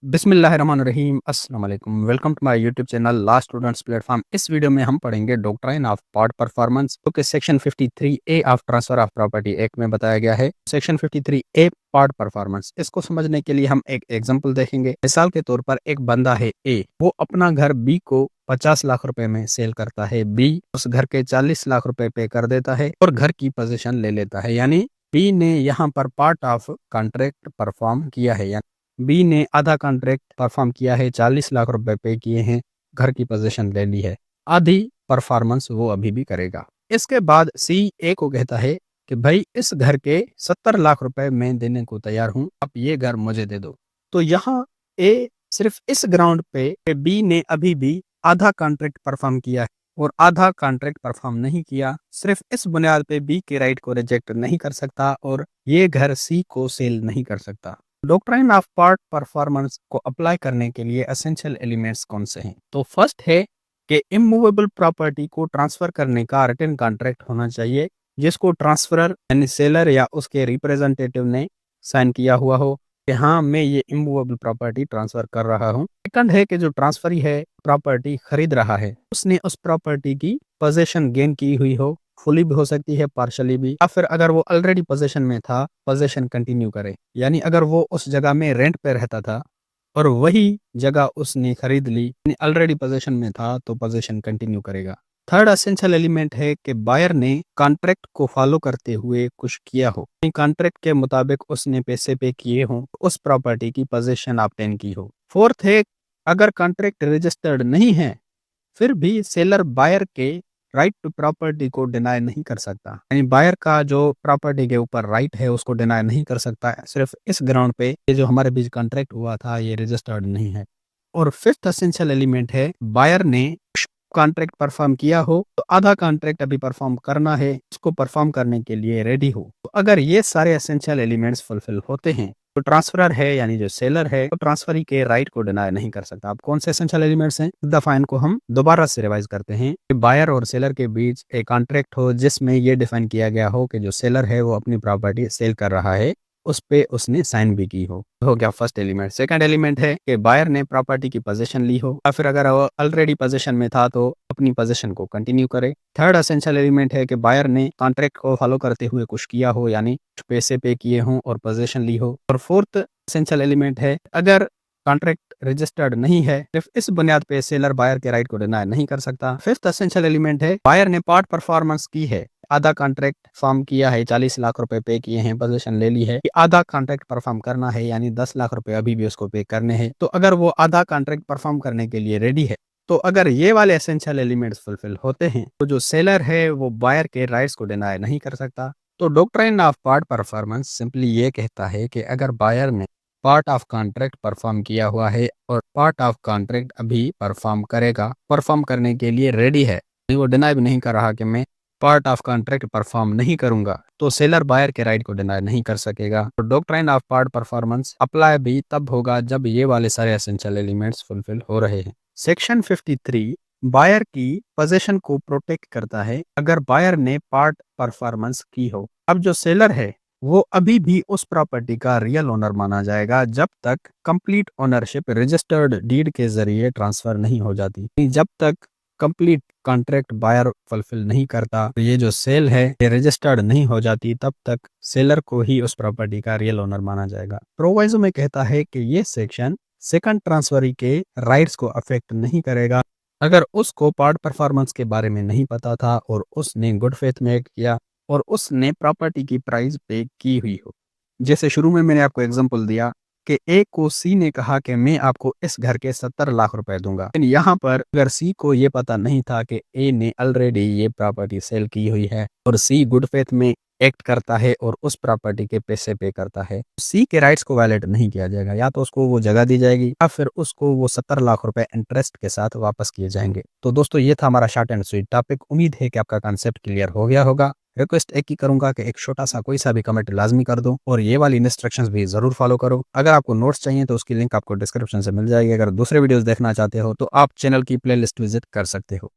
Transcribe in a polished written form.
बिस्मिल्लाहिर्रहमानिर्रहीम अस्सलाम वालेकुम। Welcome to my YouTube channel law students platform. इस वीडियो में हम पढ़ेंगे डॉक्ट्राइन ऑफ पार्ट परफॉर्मेंस, जो कि section 53 A of transfer of property act में बताया गया है। सेक्शन 53 ए पार्ट परफॉर्मेंस, इसको समझने के लिए हम एक एग्जांपल देखेंगे। मिसाल के तौर पर एक बंदा है ए, वो अपना घर बी को 50 लाख रुपए में सेल करता है। बी उस घर के 40 लाख रुपए पे कर देता है और घर की पोजीशन ले लेता है। यानी बी ने यहाँ पर पार्ट ऑफ कॉन्ट्रैक्ट परफॉर्म किया है। यानी बी ने आधा कॉन्ट्रैक्ट परफॉर्म किया है, 40 लाख रुपए पे किए हैं, घर की पोजीशन ले ली है। आधी परफॉर्मेंस वो अभी भी करेगा। इसके बाद सी ए को कहता है कि भाई इस घर के 70 लाख रुपए मैं देने को तैयार हूं, आप ये घर मुझे दे दो। तो यहाँ ए सिर्फ इस ग्राउंड पे बी ने अभी भी आधा कॉन्ट्रैक्ट परफॉर्म किया है और आधा कॉन्ट्रैक्ट परफॉर्म नहीं किया। सिर्फ इस बुनियाद पे बी के राइट को रिजेक्ट नहीं कर सकता और ये घर सी को सेल नहीं कर सकता। डॉक्ट्राइन ऑफ पार्ट परफॉर्मेंस को अप्लाई करने के लिए एसेंशियल एलिमेंट्स कौन से हैं? तो फर्स्ट है कि इमूवेबल प्रॉपर्टी को ट्रांसफर करने का रिटन कॉन्ट्रैक्ट होना चाहिए, जिसको ट्रांसफरर यानी सेलर या उसके रिप्रेजेंटेटिव ने साइन किया हुआ हो कि हाँ मैं ये इमूवेबल प्रॉपर्टी ट्रांसफर कर रहा हूँ। सेकंड है कि जो ट्रांसफरी है प्रॉपर्टी खरीद रहा है, उसने उस प्रॉपर्टी की पोजीशन गेन की हुई हो, फुली भी हो सकती है, पार्शली भी, या फिर अगर वो ऑलरेडी पोजीशन में था पोजीशन कंटिन्यू करे। यानी अगर वो उस जगह में रेंट पे रहता था और वही जगह उसने खरीद ली, ऑलरेडी पोजीशन में था, तो पोजीशन कंटिन्यू करेगा। थर्ड एसेंशियल एलिमेंट है कि बायर ने कॉन्ट्रैक्ट को फॉलो करते हुए कुछ किया हो, कॉन्ट्रैक्ट के मुताबिक उसने पैसे पे किए हों, उस प्रॉपर्टी की पोजीशन ऑब्टेन की हो। फोर्थ है अगर कॉन्ट्रैक्ट रजिस्टर्ड नहीं है फिर भी सेलर बायर के राइट टू प्रॉपर्टी को डिनाई नहीं कर सकता। यानी बायर का जो प्रॉपर्टी के ऊपर राइट है उसको डिनाई नहीं कर सकता, सिर्फ इस ग्राउंड पे ये जो हमारे बीच कॉन्ट्रैक्ट हुआ था ये रजिस्टर्ड नहीं है। और फिफ्थ एसेंशियल एलिमेंट है बायर ने कॉन्ट्रैक्ट परफॉर्म किया हो तो आधा कॉन्ट्रैक्ट अभी परफॉर्म करना है, इसको परफॉर्म करने के लिए रेडी हो। तो अगर ये सारे एसेंशियल एलिमेंट्स फुलफिल होते हैं तो ट्रांसफरर है यानी जो सेलर है तो ट्रांसफरी के राइट को डिनाई नहीं कर सकता। अब कौन से एसेंशियल एलिमेंट्स हैं? दफा इनको हम दोबारा से रिवाइज करते हैं कि बायर और सेलर के बीच एक कॉन्ट्रैक्ट हो जिसमें ये डिफाइन किया गया हो कि जो सेलर है वो अपनी प्रॉपर्टी सेल कर रहा है, उस पे उसने साइन भी की हो गया फर्स्ट एलिमेंट। सेकंड एलिमेंट है कि बायर ने प्रॉपर्टी की पोजीशन ली हो या फिर अगर वो ऑलरेडी पोजीशन में था तो अपनी पोजीशन को कंटिन्यू करे। थर्ड एसेंशियल एलिमेंट है कि बायर ने कॉन्ट्रैक्ट को फॉलो करते हुए कुछ किया हो, यानी कुछ पैसे पे किए हों और पोजीशन ली हो। और फोर्थ एसेंशियल एलिमेंट है अगर कॉन्ट्रैक्ट रजिस्टर्ड नहीं है, सिर्फ इस बुनियाद पे सेलर बायर के राइट को डिनाई नहीं कर सकता। फिफ्थ एसेंशियल एलिमेंट है बायर ने पार्ट परफॉर्मेंस की है, आधा कॉन्ट्रैक्ट फॉर्म किया है, 40 लाख रुपए पे किए हैं, पोजीशन ले ली है कि आधा कॉन्ट्रैक्ट परफॉर्म करना है, यानी 10 लाख रुपए अभी भी उसको पे करने हैं। तो अगर वो आधा कॉन्ट्रैक्ट परफॉर्म करने के लिए रेडी है तो अगर ये वाले एसेंशियल एलिमेंट्स फुलफिल होते हैं तो जो सेलर है वो बायर के राइट्स को डिनाई नहीं कर सकता। तो doctrine of part performance simply ये कहता है कि अगर बायर ने पार्ट ऑफ कॉन्ट्रैक्ट परफॉर्म किया हुआ है और पार्ट ऑफ कॉन्ट्रैक्ट अभी परफॉर्म करेगा, परफॉर्म करने के लिए रेडी है, वो डिनाई भी नहीं कर रहा कि मैं पार्ट ऑफ कॉन्ट्रैक्ट परफॉर्म नहीं करूंगा, तो सेलर बायर के राइट को डिनाई नहीं कर सकेगा। तो doctrine of part performance apply भी तब होगा जब ये वाले सारे एसेंशियल एलिमेंट्स फुलफिल हो रहे हैं। सेक्शन 53 बायर की पोजीशन को प्रोटेक्ट करता है अगर बायर ने पार्ट परफॉर्मेंस की हो। अब जो सेलर है वो अभी भी उस प्रॉपर्टी का रियल ओनर माना जाएगा जब तक कंप्लीट ओनरशिप रजिस्टर्ड डीड के जरिए ट्रांसफर नहीं हो जाती। जब तक कंप्लीट कॉन्ट्रैक्ट बायर फुलफिल नहीं करता, तो ये जो सेल है ये रजिस्टर्ड नहीं हो जाती, तब तक सेलर को ही उस प्रॉपर्टी का रियल ओनर माना जाएगा। प्रोवाइजो में कहता है कि ये सेक्शन सेकंड ट्रांसफरी के राइट्स को अफेक्ट नहीं करेगा अगर उसको पार्ट परफॉर्मेंस के बारे में नहीं पता था और उसने गुड फेथ में एक्ट किया और उसने प्रॉपर्टी की प्राइस पे की हुई हो। जैसे शुरू में मैंने आपको एग्जांपल दिया कि ए को सी ने कहा कि मैं आपको इस घर के 70 लाख रुपए दूंगा, लेकिन यहाँ पर अगर सी को ये पता नहीं था कि ए ने ऑलरेडी ये प्रॉपर्टी सेल की हुई है और सी गुड फेथ में एक्ट करता है और उस प्रॉपर्टी के पैसे पे करता है, सी के राइट्स को वायलेट नहीं किया जाएगा। या तो उसको वो जगह दी जाएगी या फिर उसको वो 70 लाख रुपए इंटरेस्ट के साथ वापस किए जाएंगे। तो दोस्तों ये था हमारा शॉर्ट एंड स्वीट टॉपिक। उम्मीद है कि आपका कॉन्सेप्ट क्लियर हो गया होगा। रिक्वेस्ट एक ही करूंगा कि एक छोटा सा कोई सा भी कमेंट लाजमी कर दो और ये वाली इंस्ट्रक्शंस भी जरूर फॉलो करो। अगर आपको नोट्स चाहिए तो उसकी लिंक आपको डिस्क्रिप्शन से मिल जाएगी। अगर दूसरे वीडियोस देखना चाहते हो तो आप चैनल की प्लेलिस्ट विजिट कर सकते हो।